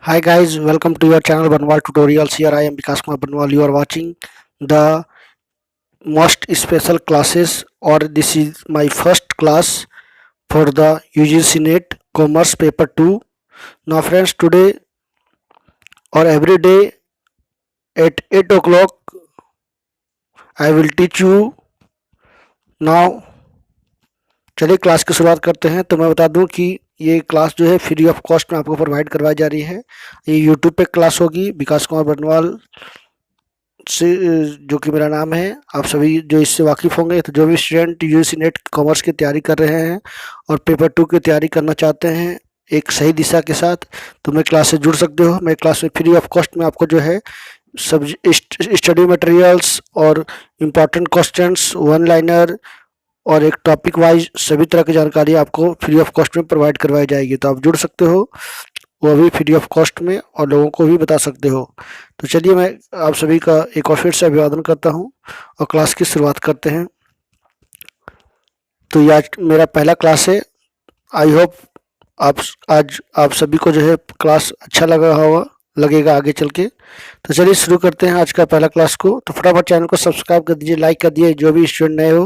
Hi guys, welcome to your channel Banwal Tutorials. Here I am Vikas Kumar Banwal. You are watching the most special classes, or this is my first class for the UGC NET Commerce Paper 2. Now friends, today or every day at 8 o'clock I will teach you. Now चलिए class की शुरुआत करते हैं। तो मैं बता दूं कि ये क्लास जो है फ्री ऑफ कॉस्ट में आपको प्रोवाइड करवाई जा रही है। ये यूट्यूब पे क्लास होगी, विकास कुमार बनवाल से जो कि मेरा नाम है। आप सभी जो इससे वाकिफ़ होंगे, तो जो भी स्टूडेंट यूजीसी नेट कॉमर्स की तैयारी कर रहे हैं और पेपर 2 की तैयारी करना चाहते हैं एक सही दिशा के साथ, तो मेरे क्लास से जुड़ सकते हो। मेरे क्लास में फ्री ऑफ कॉस्ट में आपको जो है सब स्टडी मटेरियल्स और इम्पॉर्टेंट क्वेश्चंस, वन लाइनर और एक टॉपिक वाइज सभी तरह की जानकारी आपको फ्री ऑफ कॉस्ट में प्रोवाइड करवाई जाएगी। तो आप जुड़ सकते हो, वो भी फ्री ऑफ कॉस्ट में, और लोगों को भी बता सकते हो। तो चलिए मैं आप सभी का एक और फिर से अभिवादन करता हूं और क्लास की शुरुआत करते हैं। तो ये आज मेरा पहला क्लास है। आई होप आज आप सभी को जो है क्लास अच्छा लगेगा आगे चल के। तो चलिए शुरू करते हैं आज का पहला क्लास को। तो फटाफट चैनल को सब्सक्राइब कर दीजिए, लाइक कर दिए जो भी स्टूडेंट नए हो,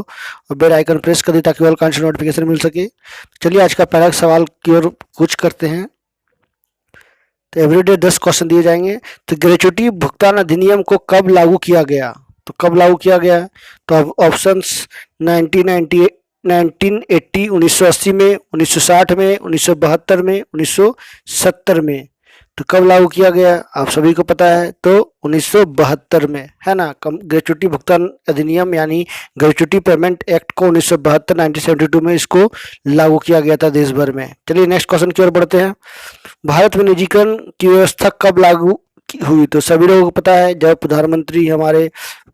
और बेल आइकन प्रेस कर दिए ताकि ऑल कांटेंट नोटिफिकेशन मिल सके। चलिए आज का पहला सवाल की ओर कुछ करते हैं। तो एवरीडे 10 क्वेश्चन दिए जाएंगे। तो ग्रेच्युटी भुगतान अधिनियम को कब लागू किया गया? तो कब लागू किया गया? तो अब ऑप्शंस 1980, 1980 में, 1960 में, 1972 में, 1970 में। तो कब लागू किया गया आप सभी को पता है, तो 1972 में, है ना। ग्रेच्युटी भुगतान अधिनियम यानी ग्रेच्युटी पेमेंट एक्ट को 1972 में इसको लागू किया गया था देश भर में। चलिए नेक्स्ट क्वेश्चन की ओर बढ़ते हैं। भारत में निजीकरण की व्यवस्था कब लागू हुई? तो सभी लोगों को पता है, जब प्रधानमंत्री हमारे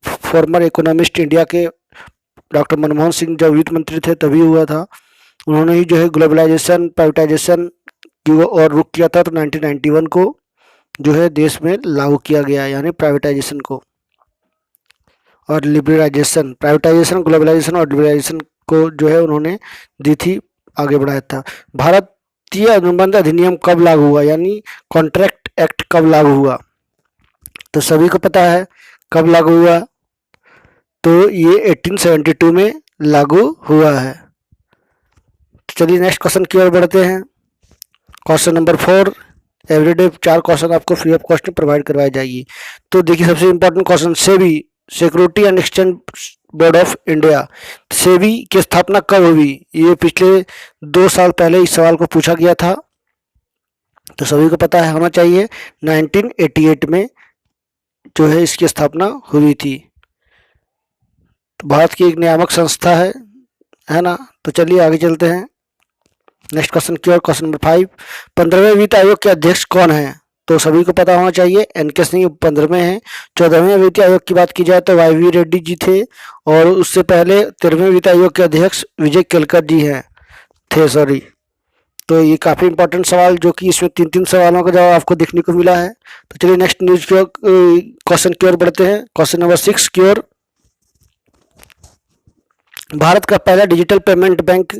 फॉर्मर इकोनॉमिस्ट इंडिया के डॉक्टर मनमोहन सिंह जब वित्त मंत्री थे तभी हुआ था। उन्होंने ही जो है ग्लोबलाइजेशन, प्राइवेटाइजेशन की ओर रुख किया था। तो 1991 को जो है देश में लागू किया गया, यानी प्राइवेटाइजेशन को और लिबरलाइजेशन, प्राइवेटाइजेशन, ग्लोबलाइजेशन और लिबरलाइजेशन को जो है उन्होंने दी थी, आगे बढ़ाया था। भारतीय अनुबंध अधिनियम कब लागू हुआ, यानी कॉन्ट्रैक्ट एक्ट कब लागू हुआ? तो सभी को पता है कब लागू हुआ, तो ये 1872 में लागू हुआ है। चलिए नेक्स्ट क्वेश्चन की ओर बढ़ते हैं। क्वेश्चन नंबर 4, एवरीडे 4 क्वेश्चन आपको फ्री ऑफ कॉस्ट में प्रोवाइड करवाई जाएगी। तो देखिए सबसे important question, SEBI, security and exchange board of India, SEBI की स्थापना कब हुई? ये पिछले 2 साल पहले इस सवाल को पूछा गया था। तो सभी को पता है, होना चाहिए 1988 में जो है इसकी स्थापना हुई थी। तो भारत की एक नियामक संस्था है ना। तो चलिए आगे चलते हैं नेक्स्ट क्वेश्चन की ओर। क्वेश्चन नंबर 5, 15वें वित्त आयोग के अध्यक्ष कौन है? तो सभी को पता होना चाहिए, एनके सिंह 15वें हैं। 14वें वित्त आयोग की बात की जाए तो वाईवी रेड्डी जी थे, और उससे पहले 13वें वित्त आयोग के अध्यक्ष विजय केलकर जी थे। तो ये काफ़ी इंपॉर्टेंट सवाल, जो कि इसमें 3 सवालों का जवाब आपको देखने को मिला है। तो चलिए नेक्स्ट न्यूज की ओर, क्वेश्चन की ओर बढ़ते हैं। क्वेश्चन नंबर 6 की ओर, भारत का पहला डिजिटल पेमेंट बैंक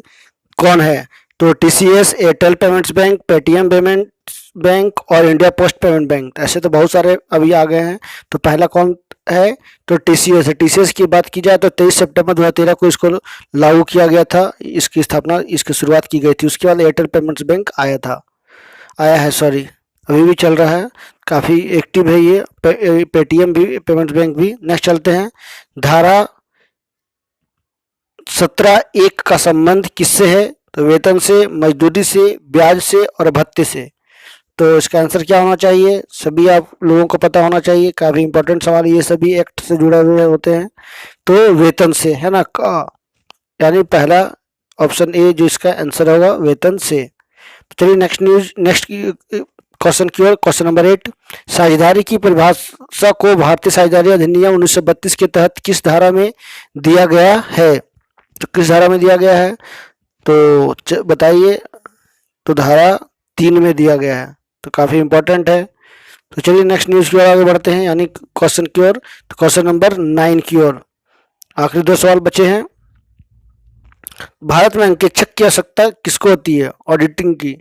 कौन है? तो TCS, Airtel payments bank, Paytm payments bank और इंडिया पोस्ट पेमेंट बैंक। ऐसे तो बहुत सारे अभी आ गए हैं। तो पहला कौन है? तो टीसीएस है। टीसीएस की बात की जाए तो 23 सितंबर 2013 को इसको लागू किया गया था, इसकी स्थापना, इसकी शुरुआत की गई थी। उसके बाद एयरटेल पेमेंट्स बैंक आया है, अभी भी चल रहा है, काफ़ी एक्टिव है ये। पेटीएम भी, पेमेंट्स बैंक भी। नेक्स्ट चलते हैं। धारा 17(1) का संबंध किससे है? तो वेतन से, मजदूरी से, ब्याज से और भत्ते से। तो इसका आंसर क्या होना चाहिए? सभी आप लोगों को पता होना चाहिए, काफ़ी इंपॉर्टेंट सवाल, ये सभी एक्ट से जुड़े हुए होते हैं। तो वेतन से, है ना, यानी पहला ऑप्शन ए जो इसका आंसर होगा, वेतन से। तो चलिए नेक्स्ट क्वेश्चन की ओर। क्वेश्चन नंबर 8, साझेदारी की परिभाषा को भारतीय साझेदारी अधिनियम 1932 के तहत किस धारा में दिया गया है? तो किस धारा में दिया गया है, तो बताइए। तो धारा 3 में दिया गया है। तो काफ़ी इंपॉर्टेंट है। तो चलिए नेक्स्ट न्यूज़ की ओर आगे बढ़ते हैं, यानी क्वेश्चन की ओर। तो क्वेश्चन नंबर 9 की ओर, आखिरी 2 सवाल बचे हैं। भारत में अंकेक्षक की आवश्यकता किसको होती है? ऑडिटिंग की।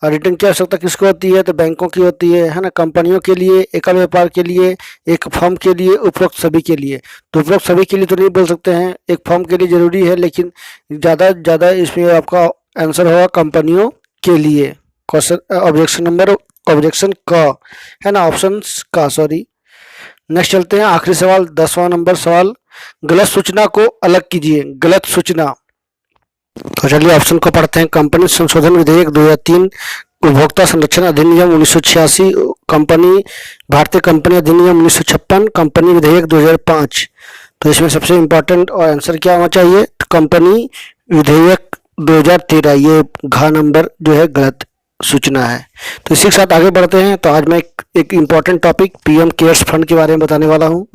और रिटर्न की आवश्यकता किसको होती है, तो बैंकों की होती है ना, कंपनियों के लिए, एकल व्यापार के लिए, एक फर्म के लिए, उपरोक्त सभी के लिए। तो उपरोक्त सभी के लिए तो नहीं बोल सकते हैं, एक फर्म के लिए जरूरी है, लेकिन ज़्यादा इसमें आपका आंसर होगा कंपनियों के लिए। क्वेश्चन ऑब्जेक्शन का है ना, ऑप्शन का, सॉरी। नेक्स्ट चलते हैं, आखिरी सवाल, 10वां नंबर सवाल, गलत सूचना को अलग कीजिए। गलत सूचना, तो चलिए ऑप्शन को पढ़ते हैं। कंपनी संशोधन विधेयक 2003, उपभोक्ता संरक्षण अधिनियम 1986, कंपनी भारतीय कंपनी अधिनियम 1956, कंपनी विधेयक 2005। तो इसमें सबसे इम्पोर्टेंट और आंसर क्या होना चाहिए, तो कंपनी विधेयक 2013, ये घ नंबर जो है गलत सूचना है। तो इसी के साथ आगे बढ़ते हैं। तो आज मैं एक important topic PM cares fund के बारे में बताने वाला हूँ।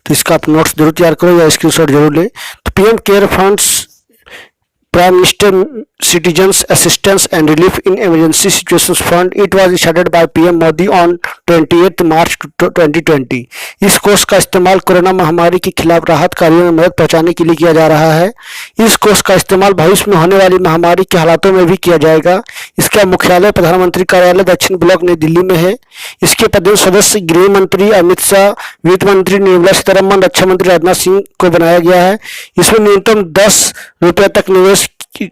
तो इसका आप नोट्स जरूर तैयार करो या स्क्रीनशॉट जरूर ले। तो PM care funds Prime Minister Citizens Assistance and Relief in Emergency Situations Fund. It was started by PM Modi on 28 March 2020. इस कोष का इस्तेमाल कोरोना महामारी के खिलाफ राहत कार्यों में मदद पहुंचाने के लिए किया जा रहा है। इस कोष का इस्तेमाल भविष्य में होने वाली महामारी के हालातों में भी किया जाएगा। इसका मुख्यालय प्रधानमंत्री कार्यालय दक्षिण ब्लॉक नई दिल्ली में है। इसके पदेन सदस्य गृह मंत्री अमित शाह, वित्त मंत्री निर्मला सीतारमण, रक्षा मंत्री राजनाथ सिंह को बनाया गया है। इसमें न्यूनतम 10 रुपये तक निवेश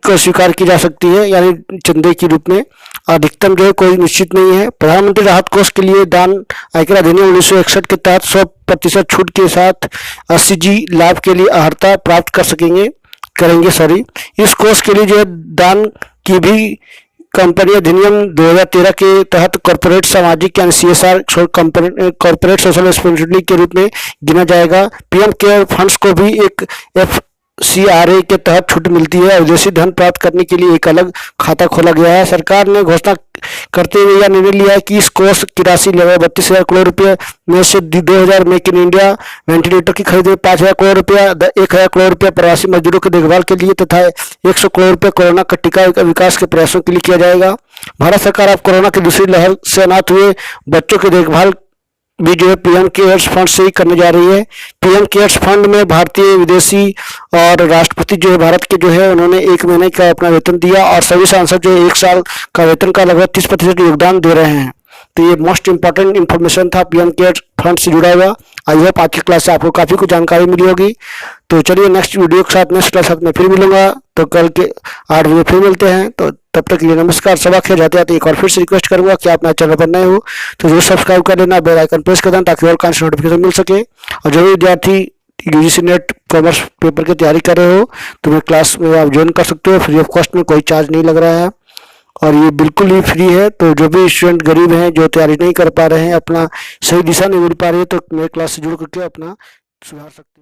को स्वीकार की जा सकती है, यानी चंदे के रूप में। अधिकतम जो है कोई निश्चित नहीं है। प्रधानमंत्री राहत कोष के लिए दान आयकर अधिनियम 1961 के तहत 100% छूट के साथ 80G लाभ के लिए अर्हता प्राप्त करेंगे। इस कोष के लिए जो है दान की भी कंपनी अधिनियम 2013 के तहत कॉर्पोरेट सामाजिक यानी CSR कॉर्पोरेट सोशल रिस्पॉन्सिबिलिटी के रूप में गिना जाएगा। पीएम केयर फंड्स को भी एक FCRA के तहत छूट मिलती है। विदेशी धन प्राप्त करने के लिए एक अलग खाता खोला गया है। सरकार ने घोषणा करते हुए यह निर्णय लिया है कि इस कोष की राशि लगभग 32,000 करोड़ रुपये में से 2000 मेक इन इंडिया वेंटिलेटर की खरीद में 5,000 करोड़ रुपया, 1,000 करोड़ रुपया प्रवासी मजदूरों की देखभाल के लिए तथा 100 करोड़ रुपये कोरोना का टीका विकास के प्रयासों के लिए किया जाएगा। भारत सरकार अब कोरोना की दूसरी लहर से अनाथ हुए बच्चों की देखभाल भी जो है पीएम केयर्स फंड से ही करने जा रही है। पीएम केयर्स फंड में भारतीय, विदेशी और राष्ट्रपति जो है भारत के जो है उन्होंने 1 महीने का अपना वेतन दिया और सभी सांसद जो है 1 साल का वेतन का लगभग 30% योगदान दे रहे हैं। तो ये मोस्ट इंपॉर्टेंट इन्फॉर्मेशन था पीएम केयर्स फंड से जुड़ा हुआ। आई होप आज की क्लास से आपको काफ़ी कुछ जानकारी मिली होगी। तो चलिए नेक्स्ट वीडियो के साथ, नेक्स्ट क्लास साथ में फिर मिलूंगा। तो कल के 8 बजे फिर मिलते हैं। तो तब तक के लिए नमस्कार। सब आखिर जाते जाते एक बार फिर से रिक्वेस्ट करूंगा कि आप मेरे चैनल पर नए हो तो जरूर सब्सक्राइब कर लेना, बेल आइकन प्रेस कर देना ताकि और कांच नोटिफिकेशन मिल सके। और जो भी विद्यार्थी UGC नेट कॉमर्स पेपर की तैयारी कर रहे हो तो मैं क्लास में आप ज्वाइन कर सकते हो, फ्री ऑफ कॉस्ट में, कोई चार्ज नहीं लग रहा है और ये बिल्कुल ही फ्री है। तो जो भी स्टूडेंट गरीब हैं, जो तैयारी नहीं कर पा रहे हैं, अपना सही दिशा नहीं मिल पा रही है, तो मेरे क्लास से जुड़ करके अपना सुधार सकते हैं।